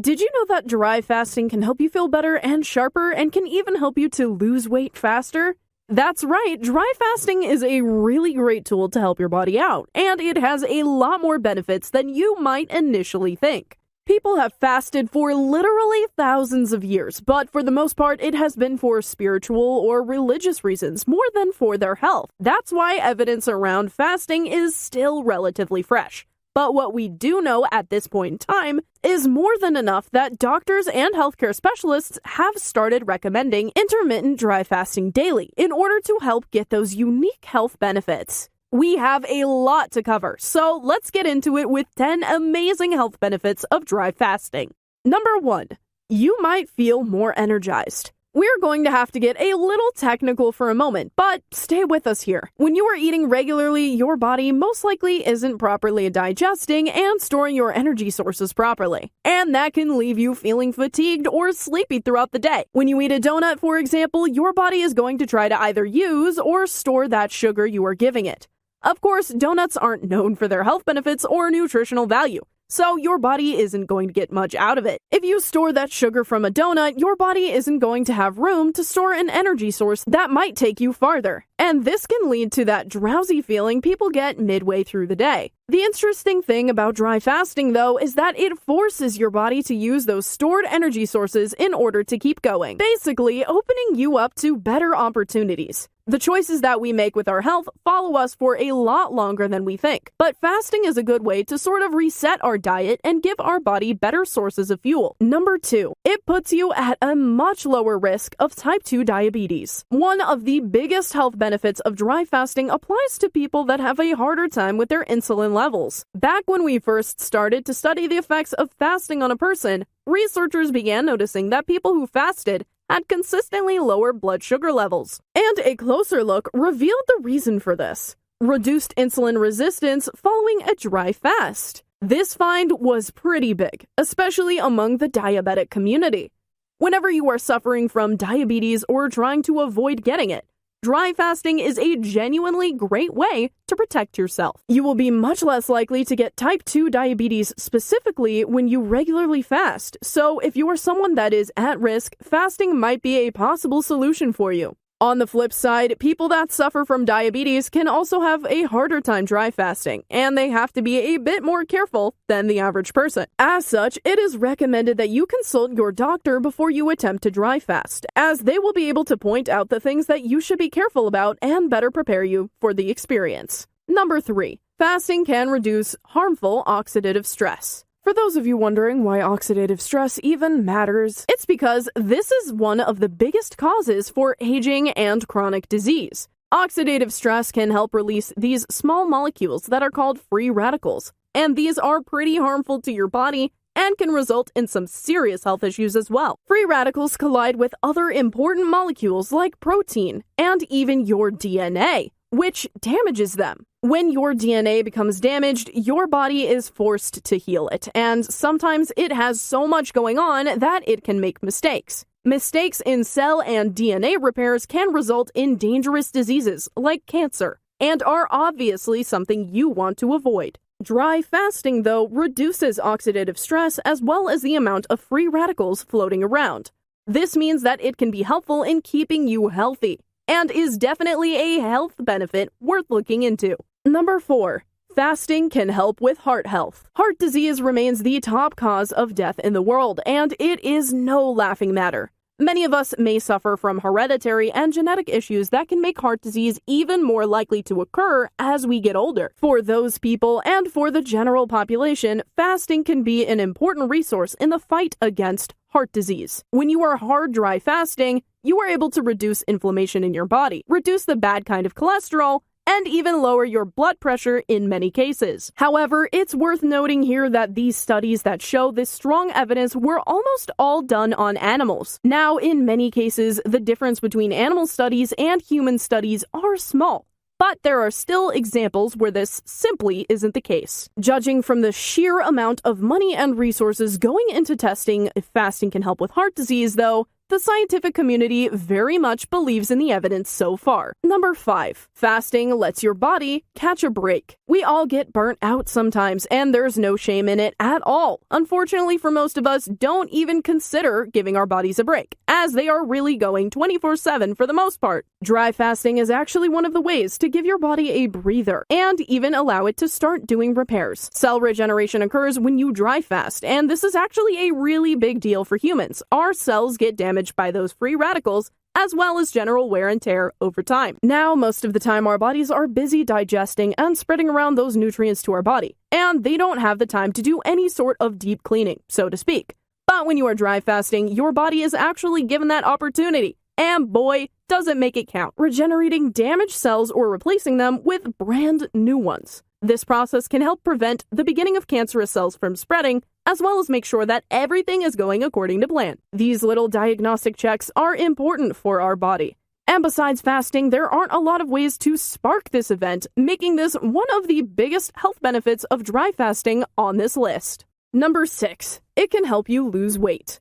Did you know that dry fasting can help you feel better and sharper and can even help you to lose weight faster? That's right, dry fasting is a really great tool to help your body out, and it has a lot more benefits than you might initially think. People have fasted for literally thousands of years, but for the most part, it has been for spiritual or religious reasons more than for their health. That's why evidence around fasting is still relatively fresh. But what we do know at this point in time is more than enough that doctors and healthcare specialists have started recommending intermittent dry fasting daily in order to help get those unique health benefits. We have a lot to cover, so let's get into it with 10 amazing health benefits of dry fasting. Number 1, you might feel more energized. We're going to have to get a little technical for a moment, but stay with us here. When you are eating regularly, your body most likely isn't properly digesting and storing your energy sources properly, and that can leave you feeling fatigued or sleepy throughout the day. When you eat a donut, for example, your body is going to try to either use or store that sugar you are giving it. Of course, donuts aren't known for their health benefits or nutritional value, so your body isn't going to get much out of it. If you store that sugar from a donut, your body isn't going to have room to store an energy source that might take you farther. And this can lead to that drowsy feeling people get midway through the day. The interesting thing about dry fasting, though, is that it forces your body to use those stored energy sources in order to keep going, basically opening you up to better opportunities. The choices that we make with our health follow us for a lot longer than we think, but fasting is a good way to sort of reset our diet and give our body better sources of fuel. Number 2, it puts you at a much lower risk of type 2 diabetes. One of the biggest health benefits of dry fasting applies to people that have a harder time with their insulin levels. Back when we first started to study the effects of fasting on a person, researchers began noticing that people who fasted had consistently lower blood sugar levels. And a closer look revealed the reason for this: reduced insulin resistance following a dry fast. This find was pretty big, especially among the diabetic community. Whenever you are suffering from diabetes or trying to avoid getting it, dry fasting is a genuinely great way to protect yourself. You will be much less likely to get type 2 diabetes specifically when you regularly fast, so if you are someone that is at risk, fasting might be a possible solution for you. On the flip side, people that suffer from diabetes can also have a harder time dry fasting, and they have to be a bit more careful than the average person. As such, it is recommended that you consult your doctor before you attempt to dry fast, as they will be able to point out the things that you should be careful about and better prepare you for the experience. Number 3, fasting can reduce harmful oxidative stress. For those of you wondering why oxidative stress even matters, it's because this is one of the biggest causes for aging and chronic disease. Oxidative stress can help release these small molecules that are called free radicals, and these are pretty harmful to your body and can result in some serious health issues as well. Free radicals collide with other important molecules like protein and even your DNA, which damages them. When your DNA becomes damaged, your body is forced to heal it, and sometimes it has so much going on that it can make mistakes. Mistakes in cell and DNA repairs can result in dangerous diseases like cancer, and are obviously something you want to avoid. Dry fasting, though, reduces oxidative stress as well as the amount of free radicals floating around. This means that it can be helpful in keeping you healthy, and is definitely a health benefit worth looking into. Number 4, fasting can help with heart health. Heart disease remains the top cause of death in the world, and it is no laughing matter. Many of us may suffer from hereditary and genetic issues that can make heart disease even more likely to occur as we get older. For those people and for the general population, fasting can be an important resource in the fight against heart disease. When you are hard dry fasting, you are able to reduce inflammation in your body, reduce the bad kind of cholesterol, and even lower your blood pressure in many cases. However, it's worth noting here that these studies that show this strong evidence were almost all done on animals. Now, in many cases, the difference between animal studies and human studies are small, but there are still examples where this simply isn't the case. Judging from the sheer amount of money and resources going into testing if fasting can help with heart disease, though, The scientific community very much believes in the evidence so far. Number 5. Fasting lets your body catch a break. We all get burnt out sometimes, and there's no shame in it at all. Unfortunately, for most of us, don't even consider giving our bodies a break, as they are really going 24/7 for the most part. Dry fasting is actually one of the ways to give your body a breather, and even allow it to start doing repairs. Cell regeneration occurs when you dry fast, and this is actually a really big deal for humans. Our cells get damaged by those free radicals, as well as general wear and tear over time. Now, most of the time, our bodies are busy digesting and spreading around those nutrients to our body, and they don't have the time to do any sort of deep cleaning, so to speak. But when you are dry fasting, your body is actually given that opportunity, and boy, does it make it count, regenerating damaged cells or replacing them with brand new ones. This process can help prevent the beginning of cancerous cells from spreading, as well as make sure that everything is going according to plan. These little diagnostic checks are important for our body. And besides fasting, there aren't a lot of ways to spark this event, making this one of the biggest health benefits of dry fasting on this list. Number 6. It can help you lose weight.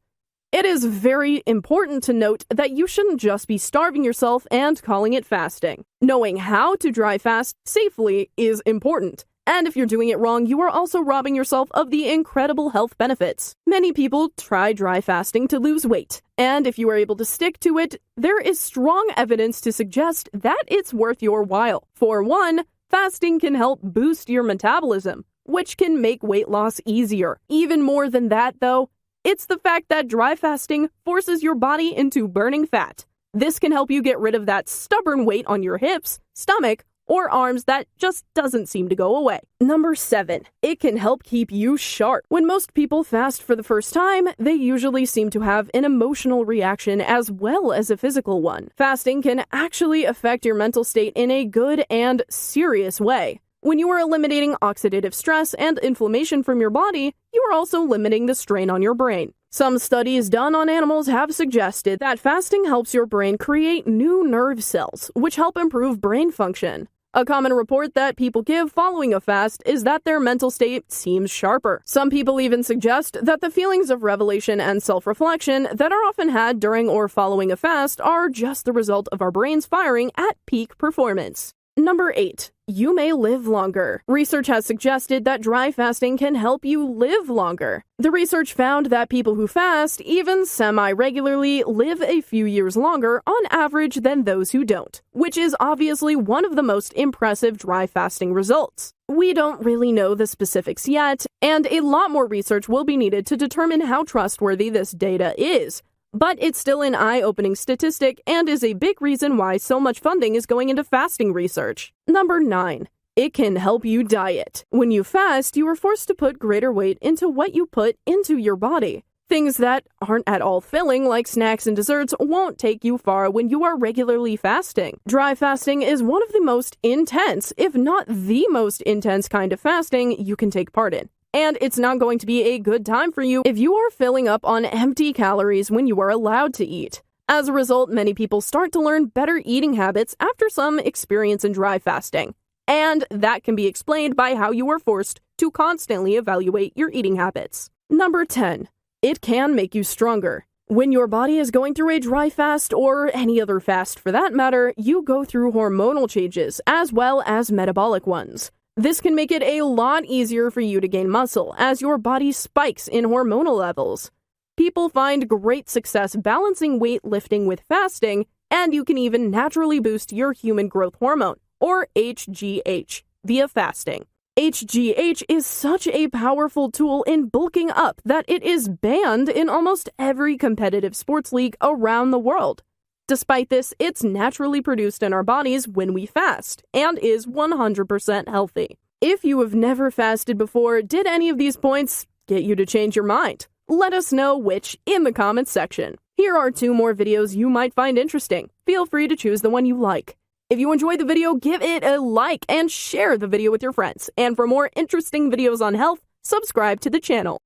It is very important to note that you shouldn't just be starving yourself and calling it fasting. Knowing how to dry fast safely is important. And if you're doing it wrong, you are also robbing yourself of the incredible health benefits. Many people try dry fasting to lose weight, and if you are able to stick to it, there is strong evidence to suggest that it's worth your while. For one, fasting can help boost your metabolism, which can make weight loss easier. Even more than that, though, it's the fact that dry fasting forces your body into burning fat. This can help you get rid of that stubborn weight on your hips, stomach, or arms that just doesn't seem to go away. Number 7. It can help keep you sharp. When most people fast for the first time, they usually seem to have an emotional reaction as well as a physical one. Fasting can actually affect your mental state in a good and serious way. When you are eliminating oxidative stress and inflammation from your body, you are also limiting the strain on your brain. Some studies done on animals have suggested that fasting helps your brain create new nerve cells, which help improve brain function. A common report that people give following a fast is that their mental state seems sharper. Some people even suggest that the feelings of revelation and self-reflection that are often had during or following a fast are just the result of our brains firing at peak performance. Number 8. You may live longer. Research has suggested that dry fasting can help you live longer. The research found that people who fast, even semi-regularly, live a few years longer on average than those who don't, which is obviously one of the most impressive dry fasting results. We don't really know the specifics yet, and a lot more research will be needed to determine how trustworthy this data is. But it's still an eye-opening statistic and is a big reason why so much funding is going into fasting research. Number 9. It can help you diet. When you fast, you are forced to put greater weight into what you put into your body. Things that aren't at all filling, like snacks and desserts, won't take you far when you are regularly fasting. Dry fasting is one of the most intense, if not the most intense kind of fasting you can take part in. And it's not going to be a good time for you if you are filling up on empty calories when you are allowed to eat. As a result, many people start to learn better eating habits after some experience in dry fasting. And that can be explained by how you are forced to constantly evaluate your eating habits. Number 10. It can make you stronger. When your body is going through a dry fast, or any other fast for that matter, you go through hormonal changes as well as metabolic ones. This can make it a lot easier for you to gain muscle as your body spikes in hormonal levels. People find great success balancing weightlifting with fasting, and you can even naturally boost your human growth hormone, or HGH, via fasting. HGH is such a powerful tool in bulking up that it is banned in almost every competitive sports league around the world. Despite this, it's naturally produced in our bodies when we fast, and is 100% healthy. If you have never fasted before, did any of these points get you to change your mind? Let us know which in the comments section. Here are 2 more videos you might find interesting. Feel free to choose the one you like. If you enjoyed the video, give it a like and share the video with your friends. And for more interesting videos on health, subscribe to the channel.